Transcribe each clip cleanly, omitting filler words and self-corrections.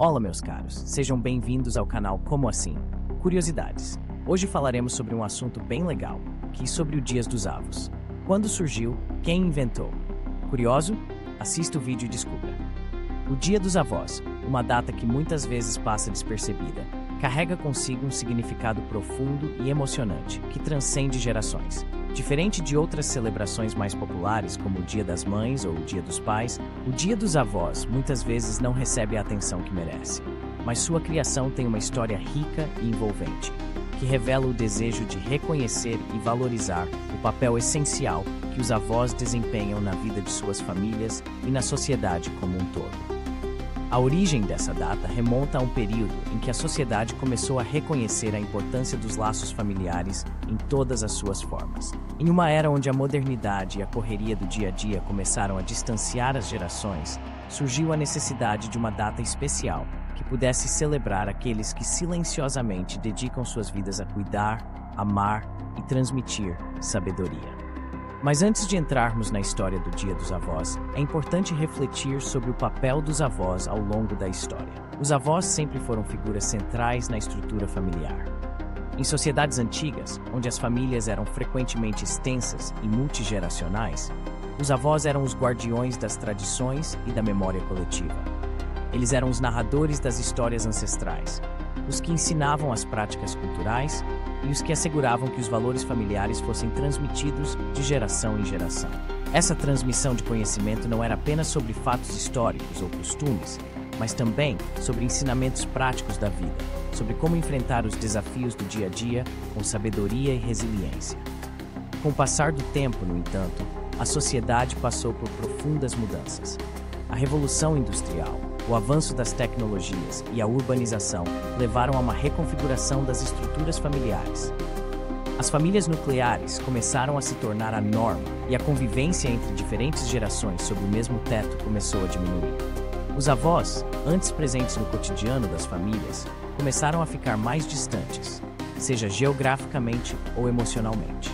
Olá, meus caros, sejam bem-vindos ao canal Como Assim? Curiosidades. Hoje falaremos sobre um assunto bem legal, que é sobre o Dia dos Avós. Quando surgiu? Quem inventou? Curioso? Assista o vídeo e descubra. O Dia dos Avós, uma data que muitas vezes passa despercebida, carrega consigo um significado profundo e emocionante, que transcende gerações. Diferente de outras celebrações mais populares, como o Dia das Mães ou o Dia dos Pais, o Dia dos Avós muitas vezes não recebe a atenção que merece. Mas sua criação tem uma história rica e envolvente, que revela o desejo de reconhecer e valorizar o papel essencial que os avós desempenham na vida de suas famílias e na sociedade como um todo. A origem dessa data remonta a um período em que a sociedade começou a reconhecer a importância dos laços familiares em todas as suas formas. Em uma era onde a modernidade e a correria do dia a dia começaram a distanciar as gerações, surgiu a necessidade de uma data especial que pudesse celebrar aqueles que silenciosamente dedicam suas vidas a cuidar, amar e transmitir sabedoria. Mas antes de entrarmos na história do Dia dos Avós, é importante refletir sobre o papel dos avós ao longo da história. Os avós sempre foram figuras centrais na estrutura familiar. Em sociedades antigas, onde as famílias eram frequentemente extensas e multigeracionais, os avós eram os guardiões das tradições e da memória coletiva. Eles eram os narradores das histórias ancestrais, os que ensinavam as práticas culturais e os que asseguravam que os valores familiares fossem transmitidos de geração em geração. Essa transmissão de conhecimento não era apenas sobre fatos históricos ou costumes, mas também sobre ensinamentos práticos da vida, sobre como enfrentar os desafios do dia a dia com sabedoria e resiliência. Com o passar do tempo, no entanto, a sociedade passou por profundas mudanças. A Revolução Industrial, o avanço das tecnologias e a urbanização levaram a uma reconfiguração das estruturas familiares. As famílias nucleares começaram a se tornar a norma e a convivência entre diferentes gerações sob o mesmo teto começou a diminuir. Os avós, antes presentes no cotidiano das famílias, começaram a ficar mais distantes, seja geograficamente ou emocionalmente.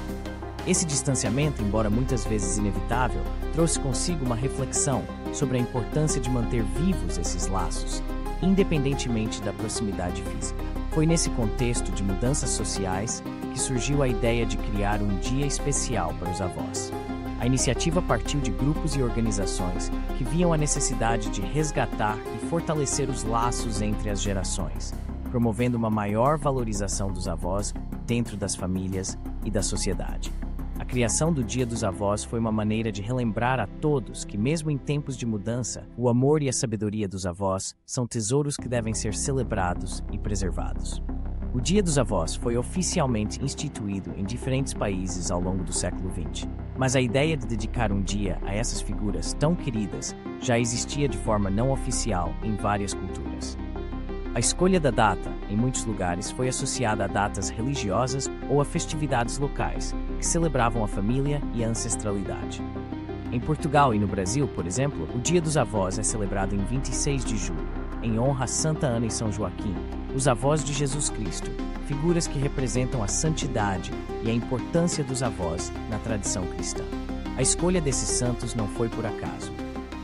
Esse distanciamento, embora muitas vezes inevitável, trouxe consigo uma reflexão sobre a importância de manter vivos esses laços, independentemente da proximidade física. Foi nesse contexto de mudanças sociais que surgiu a ideia de criar um dia especial para os avós. A iniciativa partiu de grupos e organizações que viam a necessidade de resgatar e fortalecer os laços entre as gerações, promovendo uma maior valorização dos avós dentro das famílias e da sociedade. A criação do Dia dos Avós foi uma maneira de relembrar a todos que, mesmo em tempos de mudança, o amor e a sabedoria dos avós são tesouros que devem ser celebrados e preservados. O Dia dos Avós foi oficialmente instituído em diferentes países ao longo do século XX, mas a ideia de dedicar um dia a essas figuras tão queridas já existia de forma não oficial em várias culturas. A escolha da data, em muitos lugares, foi associada a datas religiosas ou a festividades locais, que celebravam a família e a ancestralidade. Em Portugal e no Brasil, por exemplo, o Dia dos Avós é celebrado em 26 de julho, em honra a Santa Ana e São Joaquim, os avós de Jesus Cristo, figuras que representam a santidade e a importância dos avós na tradição cristã. A escolha desses santos não foi por acaso.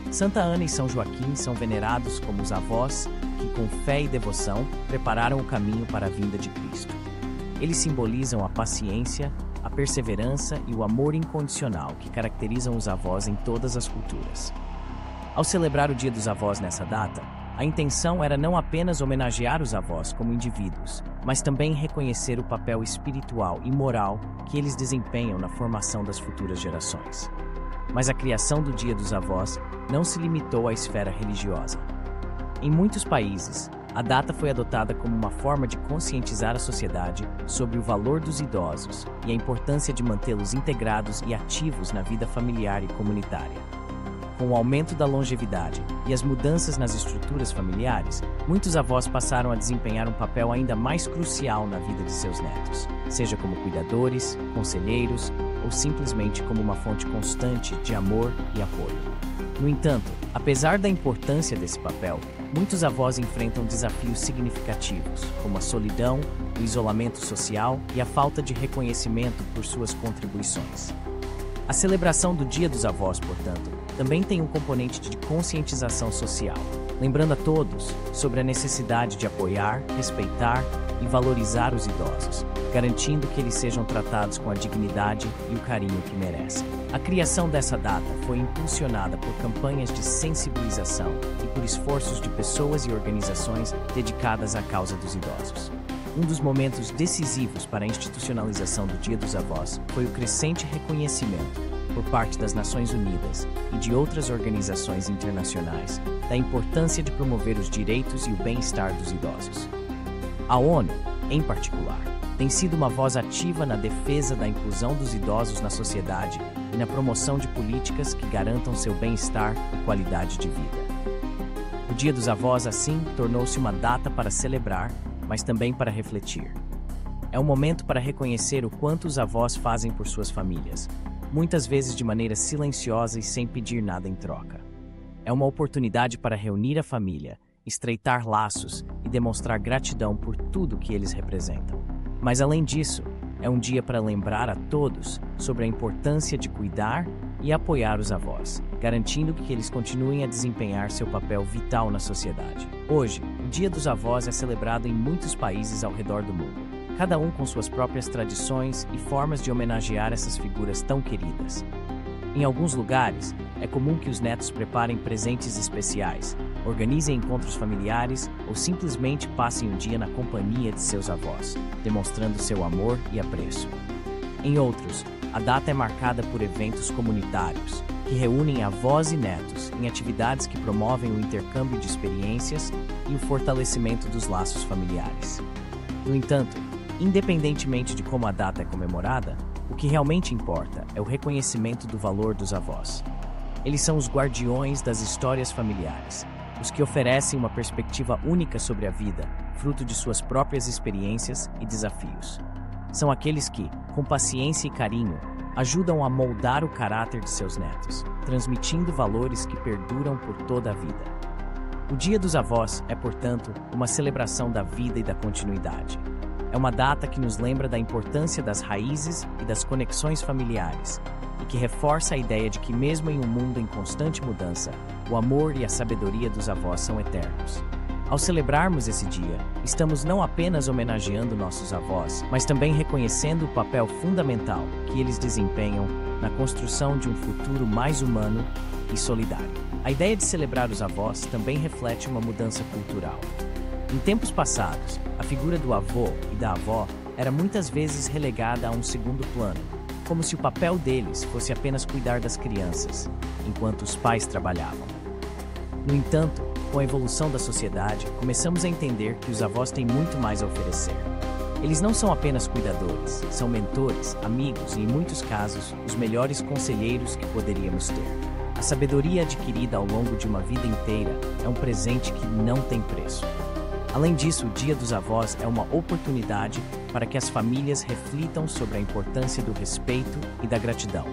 Santa Ana e São Joaquim são venerados como os avós que, com fé e devoção, prepararam o caminho para a vinda de Cristo. Eles simbolizam a paciência, a perseverança e o amor incondicional que caracterizam os avós em todas as culturas. Ao celebrar o Dia dos Avós nessa data, a intenção era não apenas homenagear os avós como indivíduos, mas também reconhecer o papel espiritual e moral que eles desempenham na formação das futuras gerações. Mas a criação do Dia dos Avós não se limitou à esfera religiosa. Em muitos países, a data foi adotada como uma forma de conscientizar a sociedade sobre o valor dos idosos e a importância de mantê-los integrados e ativos na vida familiar e comunitária. Com o aumento da longevidade e as mudanças nas estruturas familiares, muitos avós passaram a desempenhar um papel ainda mais crucial na vida de seus netos, seja como cuidadores, conselheiros ou simplesmente como uma fonte constante de amor e apoio. No entanto, apesar da importância desse papel, muitos avós enfrentam desafios significativos, como a solidão, o isolamento social e a falta de reconhecimento por suas contribuições. A celebração do Dia dos Avós, portanto, também tem um componente de conscientização social, lembrando a todos sobre a necessidade de apoiar, respeitar e valorizar os idosos, garantindo que eles sejam tratados com a dignidade e o carinho que merecem. A criação dessa data foi impulsionada por campanhas de sensibilização e por esforços de pessoas e organizações dedicadas à causa dos idosos. Um dos momentos decisivos para a institucionalização do Dia dos Avós foi o crescente reconhecimento, por parte das Nações Unidas e de outras organizações internacionais, da importância de promover os direitos e o bem-estar dos idosos. A ONU, em particular, tem sido uma voz ativa na defesa da inclusão dos idosos na sociedade e na promoção de políticas que garantam seu bem-estar e qualidade de vida. O Dia dos Avós, assim, tornou-se uma data para celebrar, mas também para refletir. É um momento para reconhecer o quanto os avós fazem por suas famílias, muitas vezes de maneira silenciosa e sem pedir nada em troca. É uma oportunidade para reunir a família, estreitar laços e demonstrar gratidão por tudo que eles representam. Mas além disso, é um dia para lembrar a todos sobre a importância de cuidar e apoiar os avós, garantindo que eles continuem a desempenhar seu papel vital na sociedade. Hoje, o Dia dos Avós é celebrado em muitos países ao redor do mundo, cada um com suas próprias tradições e formas de homenagear essas figuras tão queridas. Em alguns lugares, é comum que os netos preparem presentes especiais, organizem encontros familiares ou simplesmente passem o dia na companhia de seus avós, demonstrando seu amor e apreço. Em outros, a data é marcada por eventos comunitários, que reúnem avós e netos em atividades que promovem o intercâmbio de experiências e o fortalecimento dos laços familiares. No entanto, independentemente de como a data é comemorada, o que realmente importa é o reconhecimento do valor dos avós. Eles são os guardiões das histórias familiares, os que oferecem uma perspectiva única sobre a vida, fruto de suas próprias experiências e desafios. São aqueles que, com paciência e carinho, ajudam a moldar o caráter de seus netos, transmitindo valores que perduram por toda a vida. O Dia dos Avós é, portanto, uma celebração da vida e da continuidade. É uma data que nos lembra da importância das raízes e das conexões familiares, e que reforça a ideia de que, mesmo em um mundo em constante mudança, o amor e a sabedoria dos avós são eternos. Ao celebrarmos esse dia, estamos não apenas homenageando nossos avós, mas também reconhecendo o papel fundamental que eles desempenham na construção de um futuro mais humano e solidário. A ideia de celebrar os avós também reflete uma mudança cultural. Em tempos passados, a figura do avô e da avó era muitas vezes relegada a um segundo plano, como se o papel deles fosse apenas cuidar das crianças, enquanto os pais trabalhavam. No entanto, com a evolução da sociedade, começamos a entender que os avós têm muito mais a oferecer. Eles não são apenas cuidadores, são mentores, amigos e, em muitos casos, os melhores conselheiros que poderíamos ter. A sabedoria adquirida ao longo de uma vida inteira é um presente que não tem preço. Além disso, o Dia dos Avós é uma oportunidade para que as famílias reflitam sobre a importância do respeito e da gratidão.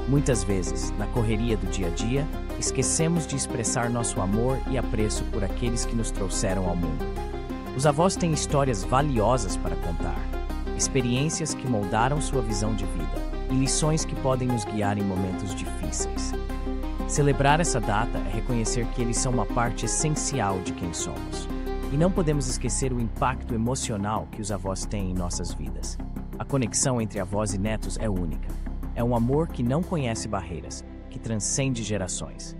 Muitas vezes, na correria do dia a dia, esquecemos de expressar nosso amor e apreço por aqueles que nos trouxeram ao mundo. Os avós têm histórias valiosas para contar, experiências que moldaram sua visão de vida e lições que podem nos guiar em momentos difíceis. Celebrar essa data é reconhecer que eles são uma parte essencial de quem somos. E não podemos esquecer o impacto emocional que os avós têm em nossas vidas. A conexão entre avós e netos é única. É um amor que não conhece barreiras, que transcende gerações.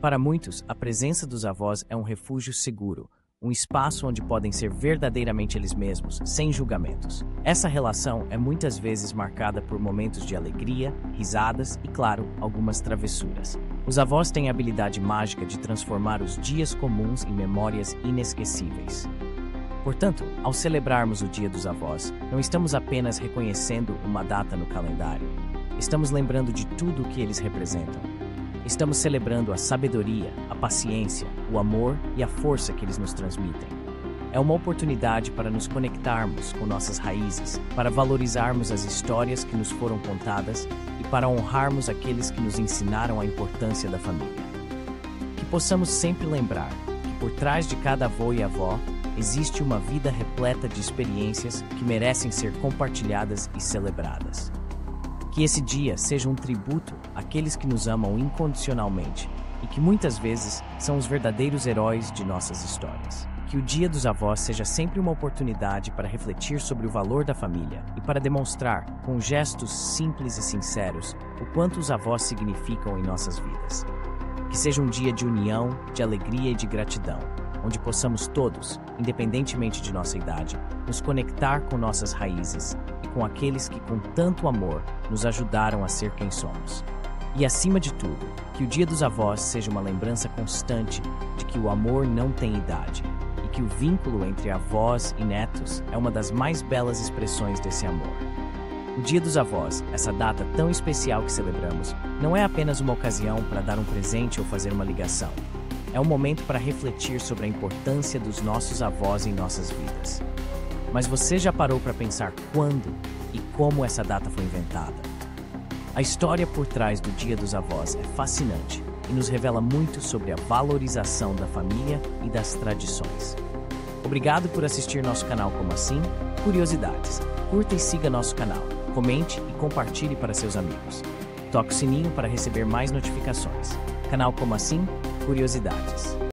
Para muitos, a presença dos avós é um refúgio seguro, um espaço onde podem ser verdadeiramente eles mesmos, sem julgamentos. Essa relação é muitas vezes marcada por momentos de alegria, risadas e, claro, algumas travessuras. Os avós têm a habilidade mágica de transformar os dias comuns em memórias inesquecíveis. Portanto, ao celebrarmos o Dia dos Avós, não estamos apenas reconhecendo uma data no calendário. Estamos lembrando de tudo o que eles representam. Estamos celebrando a sabedoria, a paciência, o amor e a força que eles nos transmitem. É uma oportunidade para nos conectarmos com nossas raízes, para valorizarmos as histórias que nos foram contadas e para honrarmos aqueles que nos ensinaram a importância da família. Que possamos sempre lembrar que por trás de cada avô e avó existe uma vida repleta de experiências que merecem ser compartilhadas e celebradas. Que esse dia seja um tributo àqueles que nos amam incondicionalmente e que muitas vezes são os verdadeiros heróis de nossas histórias. Que o Dia dos Avós seja sempre uma oportunidade para refletir sobre o valor da família e para demonstrar, com gestos simples e sinceros, o quanto os avós significam em nossas vidas. Que seja um dia de união, de alegria e de gratidão, onde possamos todos, independentemente de nossa idade, nos conectar com nossas raízes e com aqueles que com tanto amor nos ajudaram a ser quem somos. E acima de tudo, que o Dia dos Avós seja uma lembrança constante de que o amor não tem idade e que o vínculo entre avós e netos é uma das mais belas expressões desse amor. O Dia dos Avós, essa data tão especial que celebramos, não é apenas uma ocasião para dar um presente ou fazer uma ligação. É um momento para refletir sobre a importância dos nossos avós em nossas vidas. Mas você já parou para pensar quando e como essa data foi inventada? A história por trás do Dia dos Avós é fascinante e nos revela muito sobre a valorização da família e das tradições. Obrigado por assistir nosso canal Como Assim? Curiosidades. Curta e siga nosso canal. Comente e compartilhe para seus amigos. Toque o sininho para receber mais notificações. Canal Como Assim? Curiosidades.